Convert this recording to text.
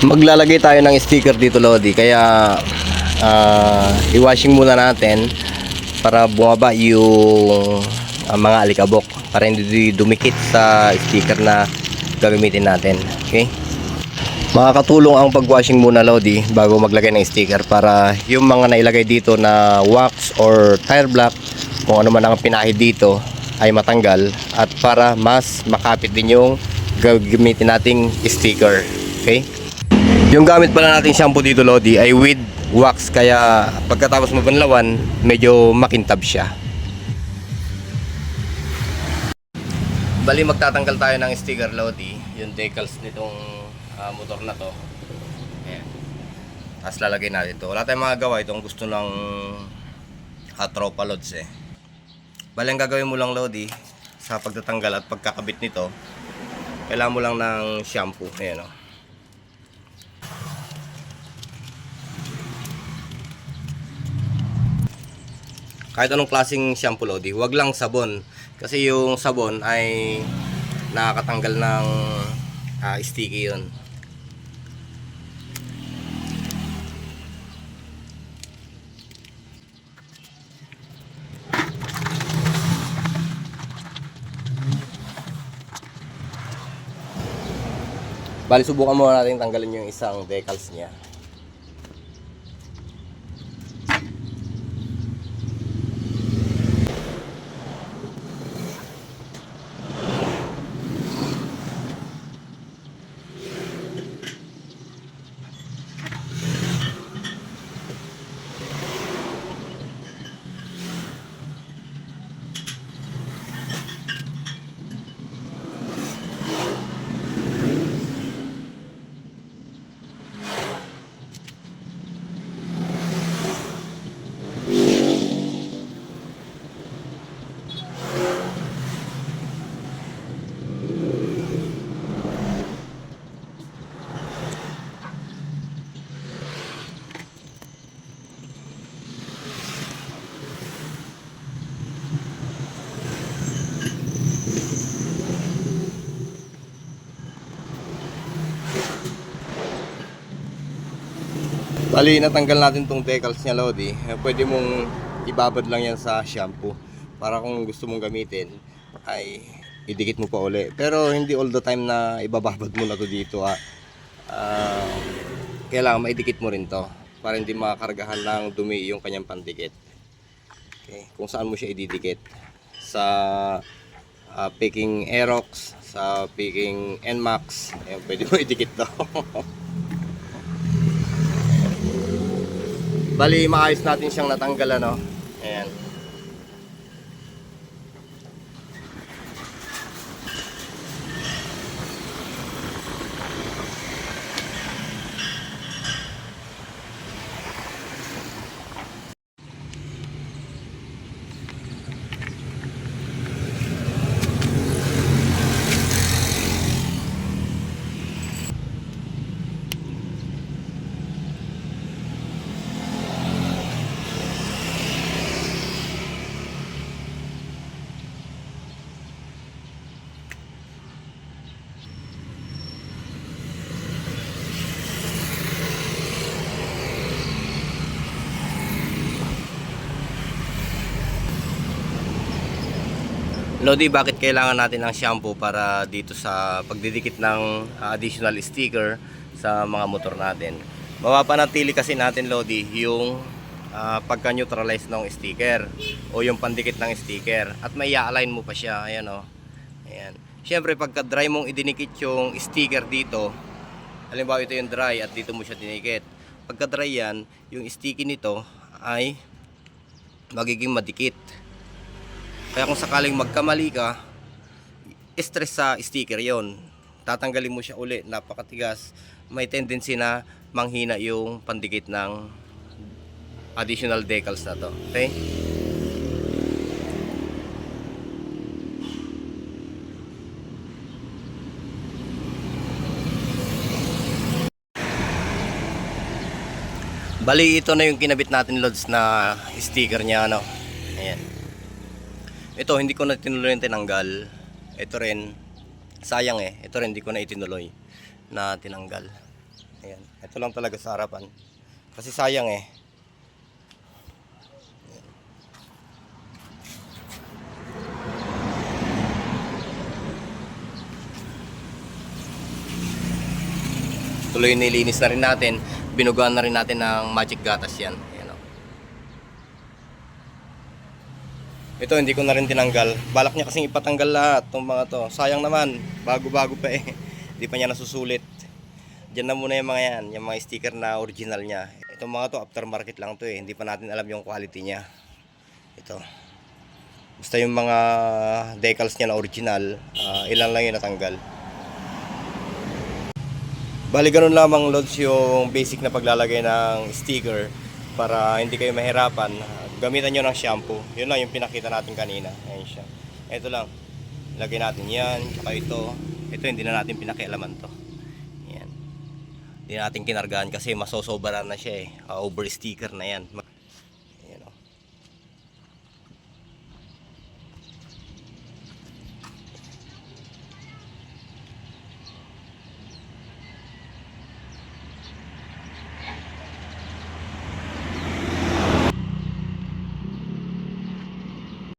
Maglalagay tayo ng sticker dito, Lodi, kaya i-washing muna natin para bumaba yung mga alikabok, para hindi dumikit sa sticker na gagamitin natin. Okay, makakatulong ang pag-washing muna, Lodi, bago maglagay ng sticker, para yung mga nailagay dito na wax or tire block, kung ano man ang pinahid dito, ay matanggal, at para mas makapit din yung gagamitin nating sticker. Okay, yung gamit pala natin shampoo dito, Lodi, ay with wax, kaya pagkatapos mabanlawan medyo makintab siya. Bali, magtatanggal tayo ng sticker, Lodi, yung decals nitong motor na to. Ayan, tapos lalagay natin to. Wala tayong magagawa, itong gusto ng tropa loads eh. Bali, ang gagawin mo lang, Lodi, sa pagtatanggal at pagkakabit nito, kailangan mo lang ng shampoo. Ayan, o. Kahit anong klaseng shampoo, Lodi, huwag lang sabon, kasi yung sabon ay nakakatanggal ng sticky yun. Bali, subukan muna natin tanggalin yung isang decals niya. Bali, natanggal natin tong decals niya, Lodi. Pwede mong ibabad lang yan sa shampoo, para kung gusto mong gamitin ay idikit mo pa uli. Pero hindi all the time na ibababad mo na to dito, kailangan maidikit mo rin to, para hindi makakargahan ng dumi yung kanyang pandikit. Okay, kung saan mo siya ididikit, sa picking Aerox, sa picking Nmax, ayan, pwede mo idikit to. Bali, maayos natin siyang natanggal, ano. Ayan. Lodi, bakit kailangan natin ng shampoo para dito sa pagdidikit ng additional sticker sa mga motor natin? Mapapanatili kasi natin, Lodi, yung pagka-neutralize ng sticker o yung pandikit ng sticker, at may i-align mo pa siya. Ayan, o. Ayan. Siyempre, pagka dry mong idinikit yung sticker dito, halimbawa ito yung dry at dito mo siya dinikit, pagka dry yan, yung sticky nito ay magiging madikit. Kaya kung sakaling magkamali ka, stress sa sticker yon, tatanggalin mo siya uli, napakatigas, may tendency na manghina yung pandikit ng additional decals na to. Okay? Bali, ito na yung kinabit natin, Lods, na sticker niya, ano. Ayan. Ito, hindi ko na tinuloy yung tinanggal. Ito rin, sayang eh. Ito rin, hindi ko na itinuloy na tinanggal. Ayan. Ito lang talaga sa harapan. Kasi sayang eh. Tuloy nilinis na rin natin. Binugaan na rin natin ng magic gatas yan. Ayan, oh. Ito hindi ko na rin tinanggal. Balak niya kasing ipatanggal lahat itong mga to. Sayang naman. Bago-bago pa eh. Hindi pa niya nasusulit. Diyan na muna yung mga yan. Yung mga sticker na original niya. Itong mga to aftermarket lang to eh. Hindi pa natin alam yung quality niya. Ito. Basta yung mga decals niya na original. Ilan lang yung natanggal. Bali ganun lamang lods yung basic na paglalagay ng sticker para hindi kayo mahirapan. Gamitan nyo ng shampoo. Yun lang yung pinakita natin kanina. Ayan siya. Ito lang. Lagay natin yan. Tsaka ito. Ito hindi na natin pinakialaman to. Yan. Hindi natin kinargaan kasi masosobaran na siya eh. Over sticker na yan.